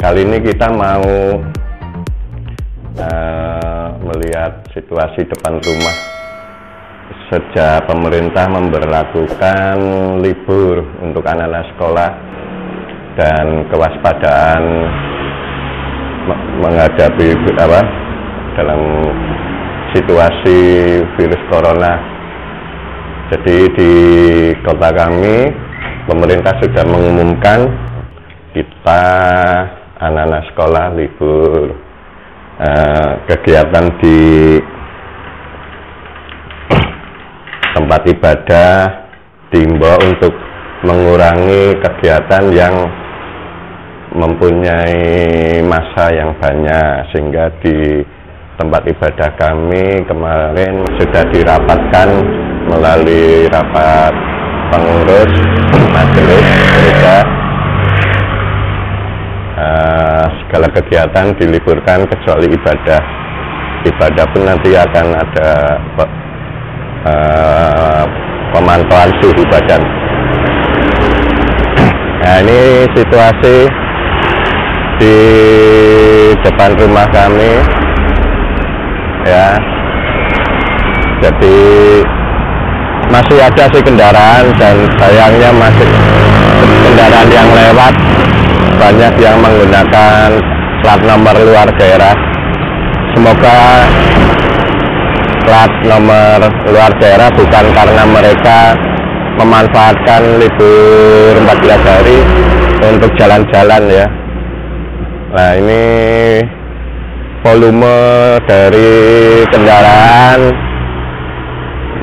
Kali ini kita mau melihat situasi depan rumah sejak pemerintah memberlakukan libur untuk anak-anak sekolah dan kewaspadaan menghadapi dalam situasi virus corona. Jadi di kota kami pemerintah sudah mengumumkan kita anak-anak sekolah libur, kegiatan di tempat ibadah diimbau untuk mengurangi kegiatan yang mempunyai massa yang banyak, sehingga di tempat ibadah kami kemarin sudah dirapatkan melalui rapat pengurus majelis gereja. Segala kegiatan diliburkan kecuali ibadah. Ibadah pun nanti akan ada pemantauan suhu badan. Nah, ini situasi di depan rumah kami ya. Jadi masih ada sih kendaraan, dan sayangnya masih kendaraan yang lewat banyak yang menggunakan plat nomor luar daerah. Semoga plat nomor luar daerah bukan karena mereka memanfaatkan libur 14 hari untuk jalan-jalan ya. Nah, ini volume dari kendaraan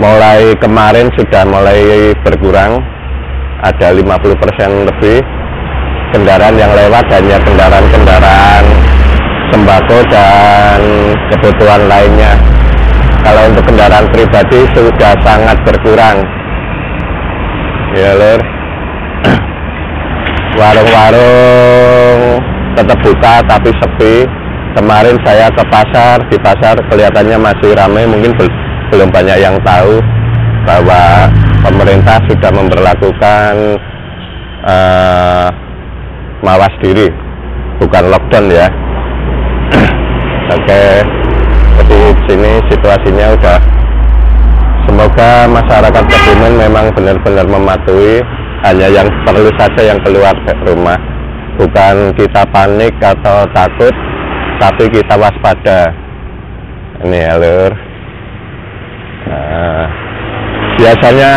mulai kemarin sudah mulai berkurang, ada 50% lebih kendaraan yang lewat, hanya kendaraan-kendaraan sembako dan kebutuhan lainnya. Kalau untuk kendaraan pribadi sudah sangat berkurang ya lur. Warung-warung tetap buka tapi sepi. Kemarin saya ke pasar, di pasar kelihatannya masih ramai. Mungkin belum banyak yang tahu bahwa pemerintah sudah memberlakukan mawas diri, bukan lockdown ya. Oke, jadi sini situasinya udah. Semoga masyarakat Kebumen memang benar-benar mematuhi, hanya yang perlu saja yang keluar dari rumah. Bukan kita panik atau takut, tapi kita waspada. Ini ya lur. Nah, biasanya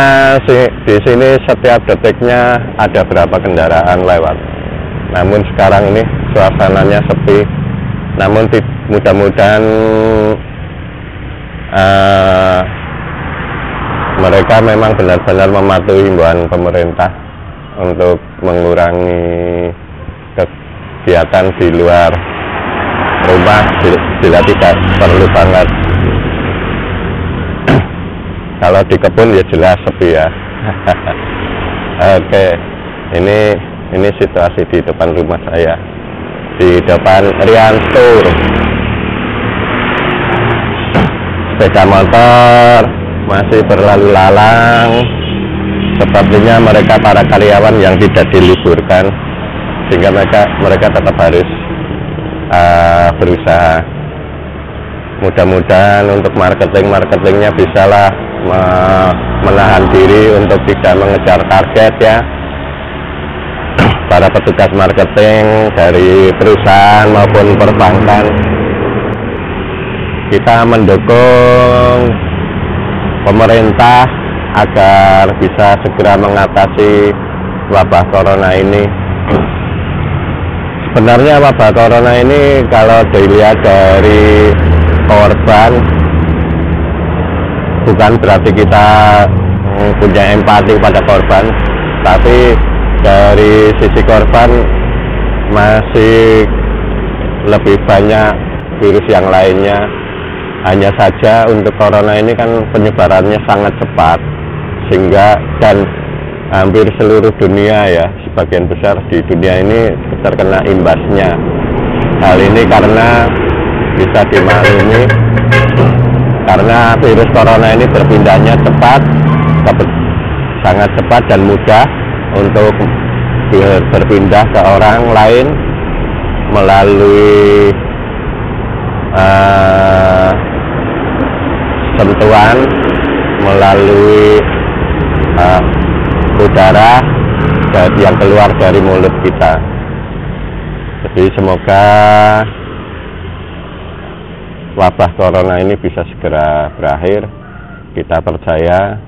di sini setiap detiknya ada berapa kendaraan lewat. Namun sekarang ini suasananya sepi. Namun mudah-mudahan mereka memang benar-benar mematuhi himbauan pemerintah untuk mengurangi kegiatan di luar rumah bila tidak perlu banget. Kalau di kebun ya jelas sepi ya. Oke, ini situasi di depan rumah saya, di depan Rian Store. Sepeda motor masih berlalu lalang. Sepertinya mereka para karyawan yang tidak diliburkan, sehingga mereka tetap harus berusaha. Mudah-mudahan untuk marketingnya bisalah menahan diri untuk tidak mengejar target ya. Para petugas marketing dari perusahaan maupun perbankan, kita mendukung pemerintah agar bisa segera mengatasi wabah corona ini. Sebenarnya wabah corona ini kalau dilihat dari korban, bukan berarti kita punya empati pada korban, tapi dari sisi korban masih lebih banyak virus yang lainnya. Hanya saja untuk corona ini kan penyebarannya sangat cepat, sehingga dan hampir seluruh dunia ya, sebagian besar di dunia ini terkena imbasnya. Hal ini karena bisa dimaklumi karena virus corona ini berpindahnya cepat, sangat cepat dan mudah untuk berpindah ke orang lain. melalui sentuhan, melalui udara yang keluar dari mulut kita. Jadi semoga wabah corona ini bisa segera berakhir. Kita percaya,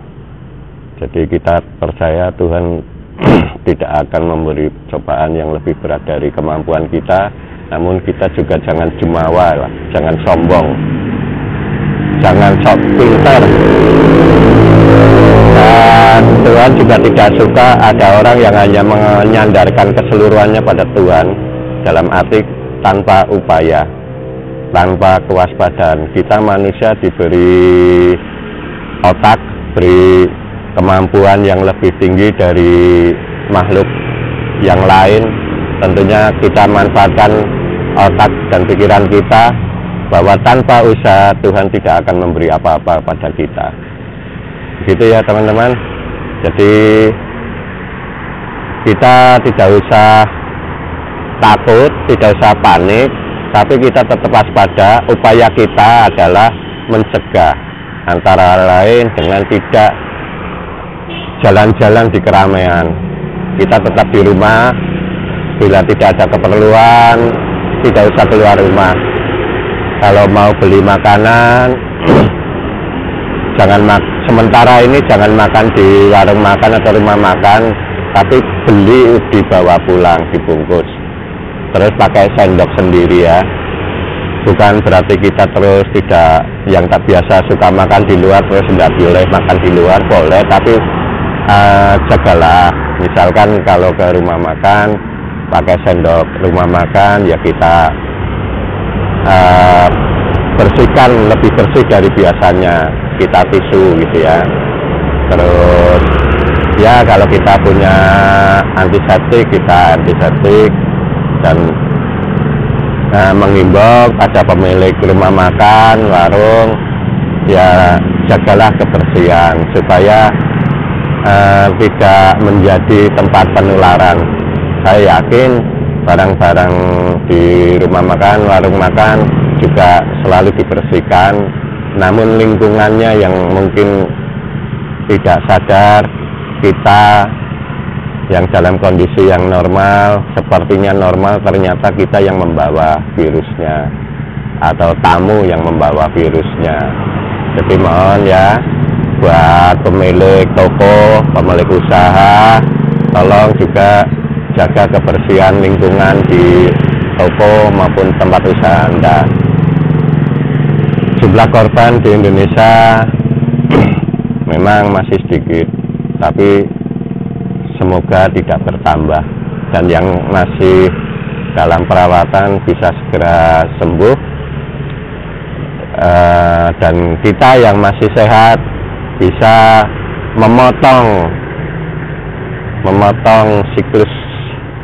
jadi kita percaya Tuhan tidak akan memberi cobaan yang lebih berat dari kemampuan kita. Namun kita juga jangan jumawa lah, jangan sombong, jangan sok pintar. Dan Tuhan juga tidak suka ada orang yang hanya menyandarkan keseluruhannya pada Tuhan, dalam arti tanpa upaya, tanpa kewaspadaan. Kita manusia diberi otak, beri kemampuan yang lebih tinggi dari makhluk yang lain. Tentunya kita manfaatkan otak dan pikiran kita, bahwa tanpa usaha Tuhan tidak akan memberi apa-apa pada kita. Gitu ya teman-teman. Jadi kita tidak usah takut, tidak usah panik, tapi kita tetap waspada. Upaya kita adalah mencegah, antara lain dengan tidak jalan-jalan di keramaian. Kita tetap di rumah. Bila tidak ada keperluan, tidak usah keluar rumah. Kalau mau beli makanan, sementara ini jangan makan di warung makan atau rumah makan, tapi beli dibawa pulang, dibungkus. Terus pakai sendok sendiri ya. Bukan berarti kita terus tidak, yang tak biasa suka makan di luar terus tidak boleh makan di luar, boleh, tapi jagalah. Misalkan kalau ke rumah makan pakai sendok rumah makan, ya kita bersihkan, lebih bersih dari biasanya, kita tisu gitu ya. Terus ya kalau kita punya antiseptik, kita antiseptik. Dan menghimbau pada pemilik rumah makan, warung, ya jagalah kebersihan supaya tidak menjadi tempat penularan. Saya yakin barang-barang di rumah makan, warung makan juga selalu dibersihkan, namun lingkungannya yang mungkin tidak sadar. Kita yang dalam kondisi yang normal, sepertinya normal, ternyata kita yang membawa virusnya, atau tamu yang membawa virusnya. Jadi mohon ya, buat pemilik toko, pemilik usaha, tolong juga jaga kebersihan lingkungan di toko maupun tempat usaha Anda. Jumlah korban di Indonesia memang masih sedikit, tapi semoga tidak bertambah, dan yang masih dalam perawatan bisa segera sembuh, dan kita yang masih sehat bisa memotong siklus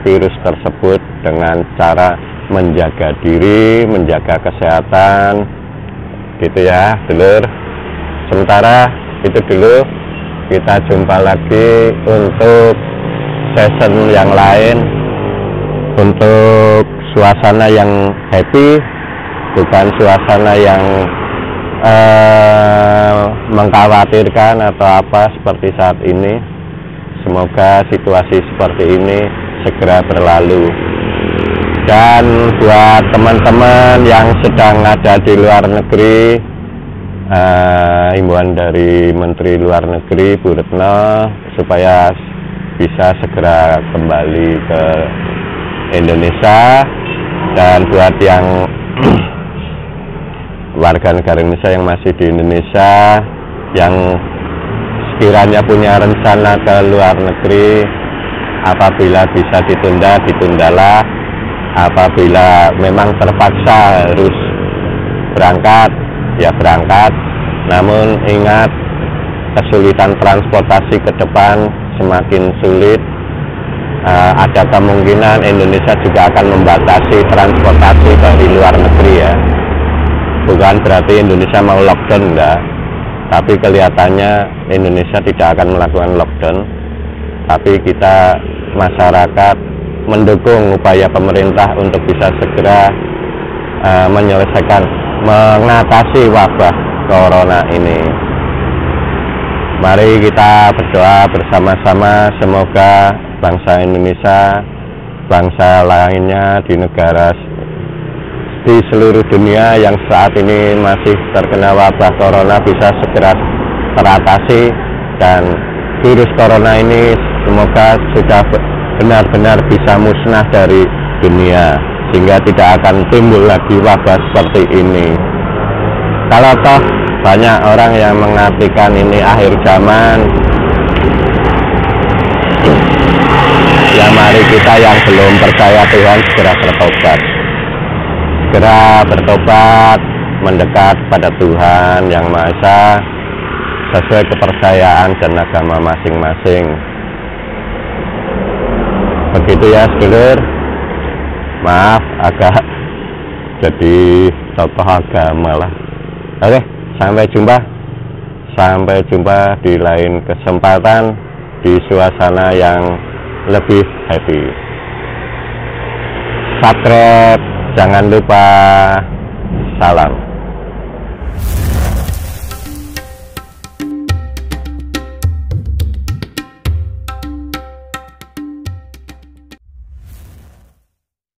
virus tersebut dengan cara menjaga diri, menjaga kesehatan, gitu ya, dulur. Sementara itu dulu, kita jumpa lagi untuk season yang lain, untuk suasana yang happy, bukan suasana yang mengkhawatirkan atau apa seperti saat ini. Semoga situasi seperti ini segera berlalu. Dan buat teman-teman yang sedang ada di luar negeri, himbauan dari Menteri Luar Negeri Bu Retno supaya bisa segera kembali ke Indonesia. Dan buat yang warga negara Indonesia yang masih di Indonesia, yang sekiranya punya rencana ke luar negeri, apabila bisa ditunda, ditundalah. Apabila memang terpaksa harus berangkat, ya berangkat. Namun ingat, kesulitan transportasi ke depan semakin sulit. Ada kemungkinan Indonesia juga akan membatasi transportasi dari luar negeri ya. Bukan berarti Indonesia mau lockdown, enggak. Tapi kelihatannya Indonesia tidak akan melakukan lockdown. Tapi kita masyarakat mendukung upaya pemerintah untuk bisa segera menyelesaikan, mengatasi wabah corona ini. Mari kita berdoa bersama-sama, semoga bangsa Indonesia, bangsa lainnya di negara di seluruh dunia yang saat ini masih terkena wabah corona bisa segera teratasi, dan virus corona ini semoga sudah benar-benar bisa musnah dari dunia, sehingga tidak akan timbul lagi wabah seperti ini. Kalau toh banyak orang yang mengartikan ini akhir zaman, ya mari kita yang belum percaya Tuhan segera bertobat. Segera bertobat, mendekat pada Tuhan Yang Maha Esa sesuai kepercayaan dan agama masing-masing. Begitu ya sedulur. Maaf agak jadi tokoh agama lah. Oke, sampai jumpa di lain kesempatan di suasana yang lebih happy. Subscribe, jangan lupa. Salam.